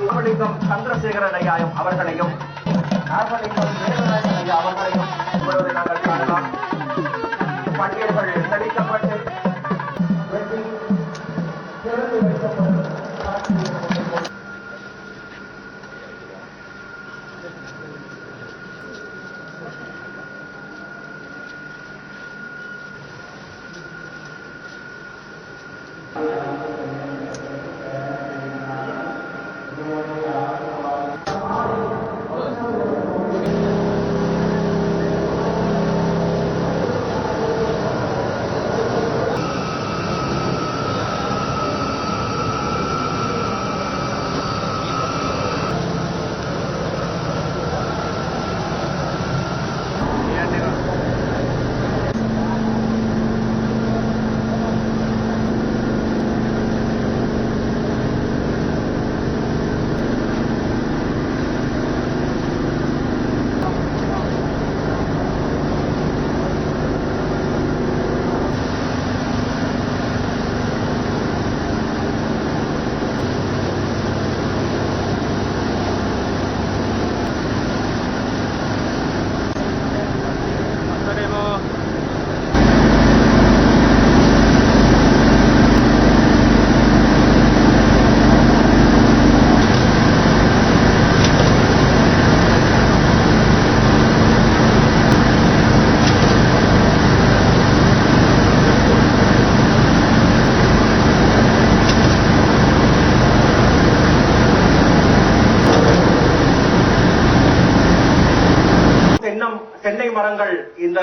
ராமலிங்கம் சந்திரசேகரன் ஐயாயும் அவர்களையும் ராமலிங்கம் தேவராஜன் ஐயா அவர்களையும் இப்பொழுது நாங்கள் காணலாம். பட்டியல்கள் தெரிவிக்கப்பட்டு திறந்து வைக்கப்படும் தென்னை மரங்கள் இந்த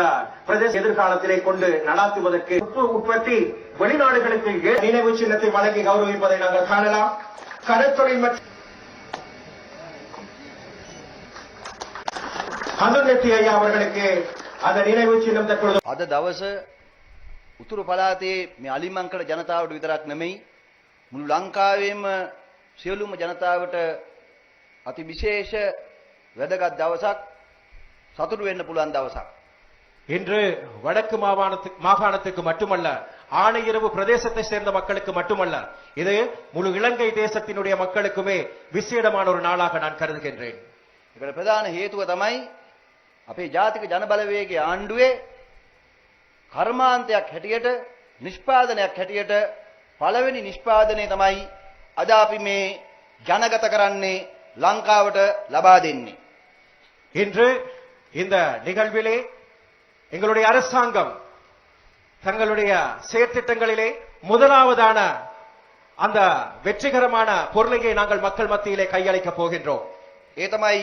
பிரதேச எதிர்காலத்திலே கொண்டு நடாத்துவதற்கு உப்பு உற்பத்தி வெளிநாடுகளுக்கு நினைவு சின்னத்தை வழங்கி கௌரவிப்பதை நாங்கள் காணலாம். கடற்தொழில் மற்றும் ஹந்துநெத்தி ஐயா அவர்களுக்கு அந்த நினைவு சின்னம் தற்பொழுது අද දවස උතුරු පළාතේ මේ අලිමංකඩ ජනතාවට විතරක් නෙමෙයි මුළු ලංකාවේම සියලුම ජනතාවට අති විශේෂ වැදගත් දවසක්. சத்துரு වෙන්න පුළුවන් දවසක්. இன்று வடக்கு மாகாணத்துக்கு மட்டுமல்ல, ஆணையிரவு பிரதேசத்தை சேர்ந்த மக்களுக்கு மட்டுமல்ல, இது முழு இலங்கை தேசத்தினுடைய மக்களுக்குமே விசேடமான ஒரு நாளாக நான் கருதுகின்றேன். ඒකට ප්‍රධාන හේතුව තමයි අපේ ජාතික ජනබලවේගයේ ආණ්ඩුවේ කර්මාන්තයක් හැටියට නිෂ්පාදනයක් හැටියට පළවෙනි නිෂ්පාදනය තමයි අද අපි මේ ජනගත කරන්නේ ලංකාවට ලබා දෙන්නේ. இன்று இந்த நிகழ்விலே எங்களுடைய அரசாங்கம் தங்களுடைய செயற்திட்டங்களிலே முதலாவதான அந்த வெற்றிகரமான பொருளையை நாங்கள் மக்கள் மத்தியிலே கையளிக்கப் போகின்றோம். ඒ තමයි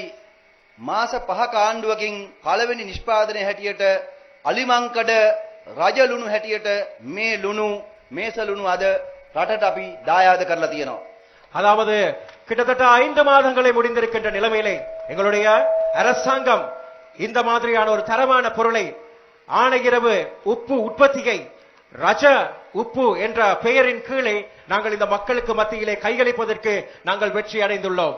මාස 5ක ආණ්ඩුවකින් පළවෙනි නිෂ්පාදනය හැටියට අලිමංකඩ රජ ලුණු හැටියට මේ ලුණු මේස ලුණු අද රටට අපි දායාද කරලා තියෙනවා. அதாவது கிட்டத்தட்ட 5 மாதங்களை முடிந்திருக்கின்ற நிலைமையிலே எங்களுடைய அரசாங்கம் இந்த மாதிரியான ஒரு தரமான பொருளை ஆணையிரவு உப்பு உற்பத்தியை ரஜ உப்பு என்ற பெயரின் கீழே நாங்கள் இந்த மக்களுக்கு மத்தியிலே கையளிப்பதற்கு நாங்கள் வெற்றி அடைந்துள்ளோம்.